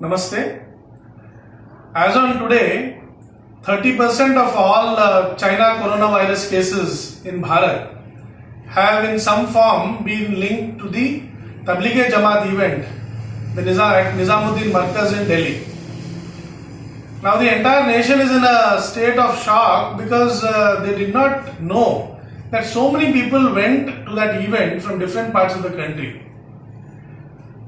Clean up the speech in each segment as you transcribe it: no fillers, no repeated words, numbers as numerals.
Namaste. As on today, 30% of all China coronavirus cases in Bharat have in some form been linked to the Tablighe Jamaat event, the Nizamuddin Markaz in Delhi. Now the entire nation is in a state of shock because they did not know that so many people went to that event from different parts of the country.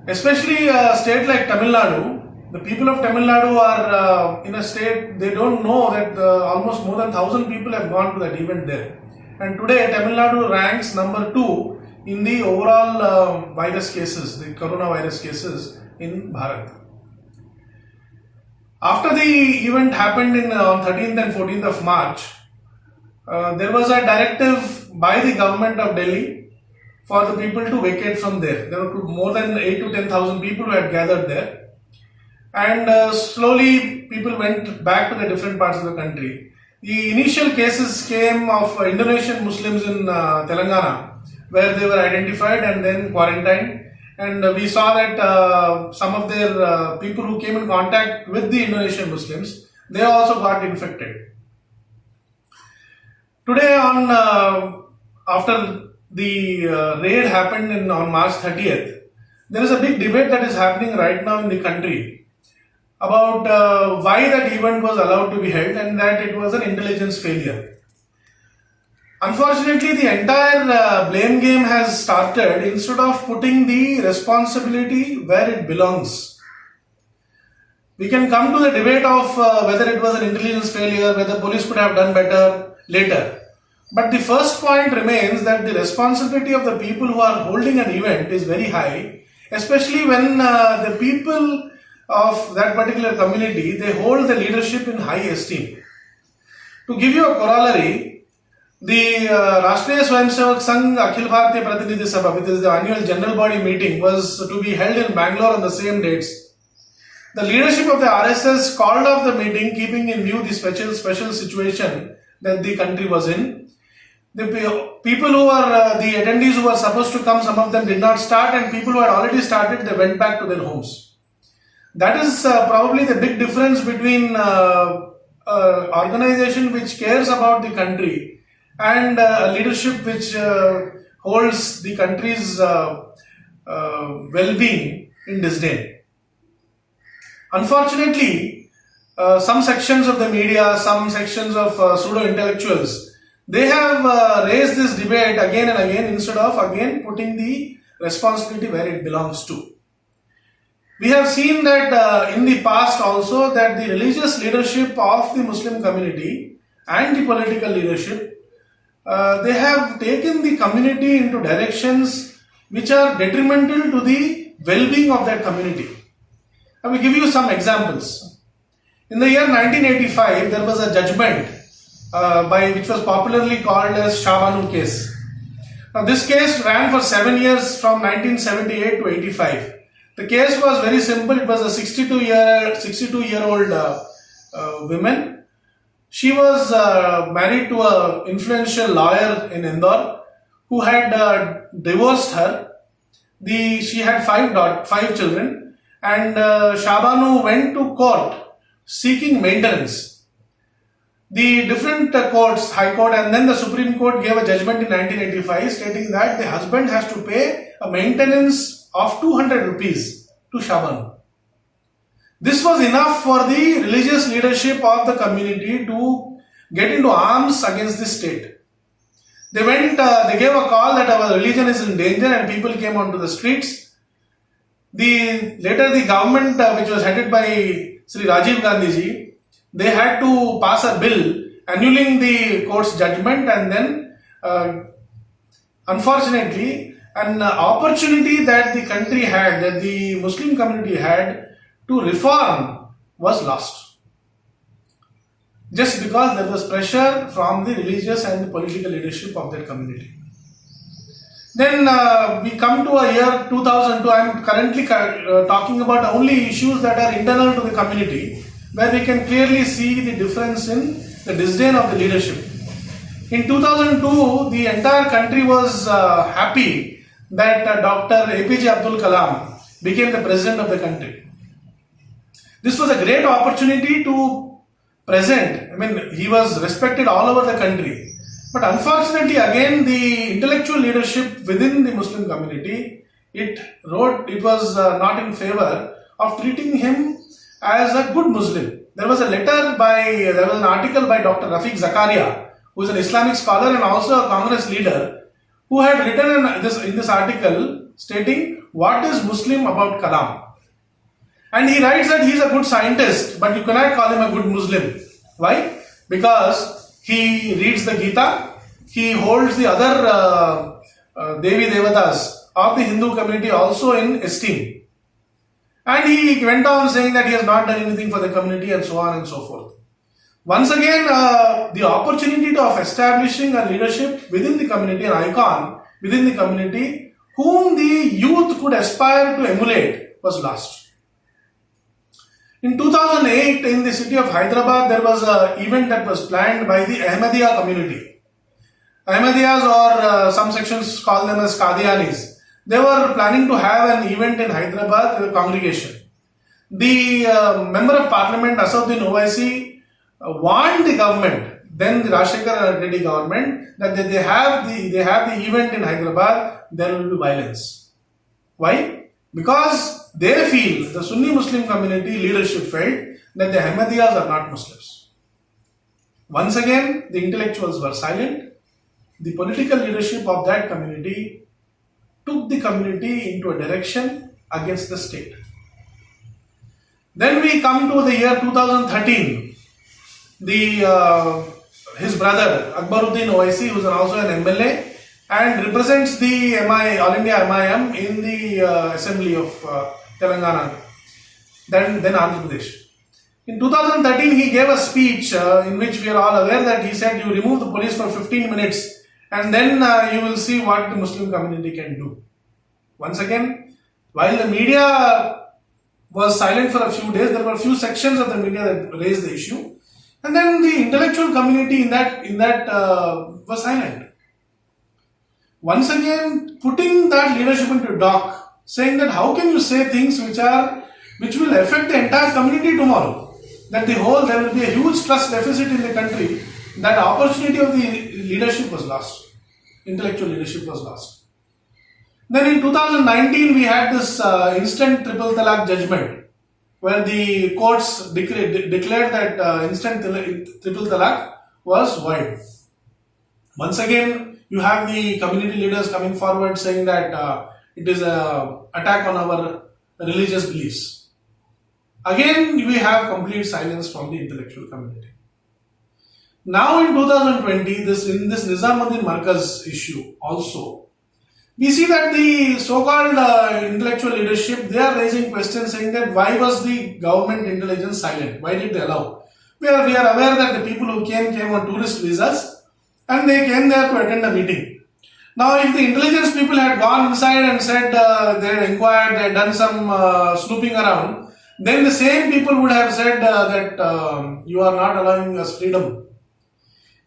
Especially a state like Tamil Nadu, the people of Tamil Nadu are in a state, they don't know that almost more than 1,000 people have gone to that event there. And today Tamil Nadu ranks number 2 in the overall virus cases, the coronavirus cases in Bharat. After the event happened on 13th and 14th of March, there was a directive by the government of Delhi for the people to vacate from there. There were more than 8 to 10,000 people who had gathered there. And slowly people went back to the different parts of the country. The initial cases came of Indonesian Muslims in Telangana, where they were identified and then quarantined. And we saw that some of their people who came in contact with the Indonesian Muslims, they also got infected. Today after the raid happened on March 30th, there is a big debate that is happening right now in the country about why that event was allowed to be held and that it was an intelligence failure. Unfortunately, the entire blame game has started instead of putting the responsibility where it belongs. We can come to the debate of whether it was an intelligence failure, whether police could have done better later. But the first point remains that the responsibility of the people who are holding an event is very high, especially when the people of that particular community, they hold the leadership in high esteem. To give you a corollary, the Rashtriya Swayamsevak Sangh Akhil Bharatiya Prathinidhi Sabha, which is the annual general body meeting, was to be held in Bangalore on the same dates. The leadership of the RSS called off the meeting, keeping in view the special situation that the country was in. The people who were the attendees who were supposed to come, some of them did not start, and people who had already started, they went back to their homes. That is probably the big difference between organization which cares about the country and leadership which holds the country's well-being in disdain. Unfortunately, some sections of the media, some sections of pseudo-intellectuals, they have raised this debate again and again instead of again putting the responsibility where it belongs to. We have seen that in the past also that the religious leadership of the Muslim community and the political leadership, they have taken the community into directions which are detrimental to the well-being of that community. I will give you some examples. In the year 1985, there was a judgment which was popularly called as Shah case. Now this case ran for 7 years from 1978 to 85. The case was very simple. It was a 62-year-old woman. She was married to an influential lawyer in Indore who had divorced her. She had five children, and Shah went to court seeking maintenance. The different courts, High Court and then the Supreme Court, gave a judgment in 1985 stating that the husband has to pay a maintenance of 200 rupees to Shah. This was enough for the religious leadership of the community to get into arms against the state. They gave a call that our religion is in danger and people came onto the streets. Later the government, which was headed by Sri Rajiv Gandhi ji, they had to pass a bill annulling the court's judgment, and then unfortunately an opportunity that the country had, that the Muslim community had to reform was lost. Just because there was pressure from the religious and the political leadership of that community. Then we come to a year 2002. I am currently talking about only issues that are internal to the community, where we can clearly see the difference in the disdain of the leadership. In 2002, the entire country was happy that Dr. APJ Abdul Kalam became the president of the country. This was a great opportunity to present. I mean, he was respected all over the country. But unfortunately, again, the intellectual leadership within the Muslim community, it was not in favor of treating him as a good Muslim. There was an article by Dr. Rafiq Zakaria, who is an Islamic scholar and also a Congress leader, who had written in this article stating what is Muslim about Kalam. And he writes that he is a good scientist, but you cannot call him a good Muslim. Why? Because he reads the Gita, he holds the other Devi Devatas of the Hindu community also in esteem. And he went on saying that he has not done anything for the community and so on and so forth. Once again, the opportunity of establishing a leadership within the community, an icon within the community, whom the youth could aspire to emulate, was lost. In 2008, in the city of Hyderabad, there was an event that was planned by the Ahmadiyya community. Ahmadiyyas, or some sections call them as Qadianis. They were planning to have an event in Hyderabad with a congregation. The Member of Parliament, Asauddin Owaisi, warned the government, then the Rajshekhar Reddy government, that they have the event in Hyderabad, there will be violence. Why? Because they feel, the Sunni Muslim community leadership felt, that the Ahmadiyyas are not Muslims. Once again, the intellectuals were silent. The political leadership of that community took the community into a direction against the state. Then we come to the year 2013. His brother Akbaruddin Owaisi, who is also an MLA and represents the All India MIM in the Assembly of Telangana, then Andhra Pradesh. In 2013, he gave a speech in which we are all aware that he said, you remove the police for 15 minutes and then you will see what the Muslim community can do. Once again, while the media was silent for a few days, there were a few sections of the media that raised the issue, and then the intellectual community in that was silent. Once again, putting that leadership into dock, saying that how can you say things which will affect the entire community tomorrow? That there will be a huge trust deficit in the country. That opportunity of the leadership was lost. Intellectual leadership was lost. Then in 2019, we had this instant triple talaq judgment, where the courts declared that instant triple talaq was void. Once again, you have the community leaders coming forward saying that it is an attack on our religious beliefs. Again, we have complete silence from the intellectual community. Now in 2020, in this Nizamuddin Markaz issue also, we see that the so-called intellectual leadership, they are raising questions saying that why was the government intelligence silent? Why did they allow? We are aware that the people who came on tourist visas and they came there to attend a meeting. Now if the intelligence people had gone inside and said they had inquired, they had done some snooping around, then the same people would have said that you are not allowing us freedom.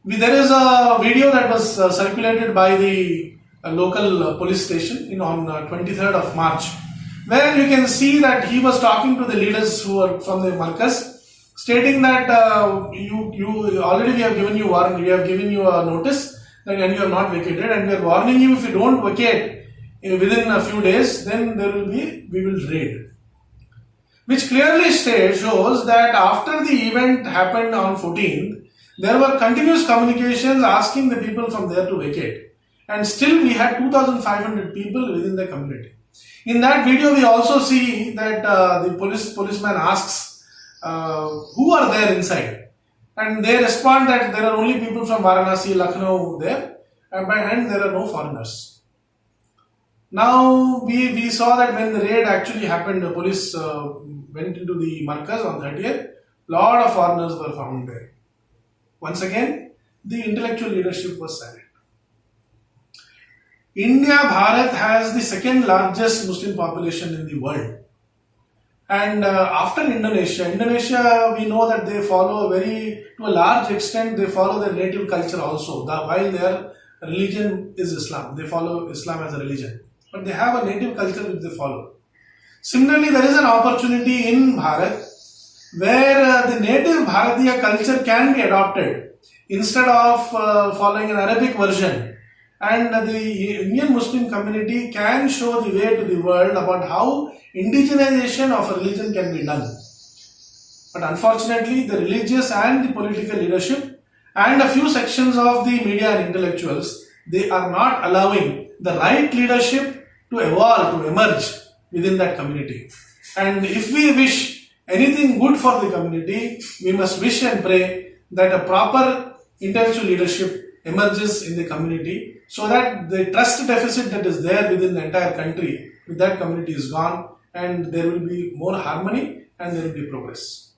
There is a video that was circulated by the local police station on 23rd of March, where you can see that he was talking to the leaders who are from the Markaz, stating that you already we have given you warning, we have given you a notice that and you have not vacated, and we are warning you if you don't vacate within a few days, then we will raid. Which clearly shows that after the event happened on 14th, there were continuous communications asking the people from there to vacate. And still we had 2,500 people within the community. In that video, we also see that the policeman asks who are there inside. And they respond that there are only people from Varanasi, Lucknow there, and there are no foreigners. Now, we saw that when the raid actually happened, the police went into the Markaz on 30th, lot of foreigners were found there. Once again, the intellectual leadership was silent. India, Bharat, has the second largest Muslim population in the world. And after Indonesia, we know that they follow to a large extent, they follow their native culture also. While their religion is Islam, they follow Islam as a religion. But they have a native culture which they follow. Similarly, there is an opportunity in Bharat where the native Bharatiya culture can be adopted instead of following an Arabic version. And the Indian Muslim community can show the way to the world about how indigenization of a religion can be done. But unfortunately, the religious and the political leadership and a few sections of the media and intellectuals, they are not allowing the right leadership to evolve, to emerge within that community. And if we wish anything good for the community, we must wish and pray that a proper intellectual leadership emerges in the community so that the trust deficit that is there within the entire country with that community is gone, and there will be more harmony and there will be progress.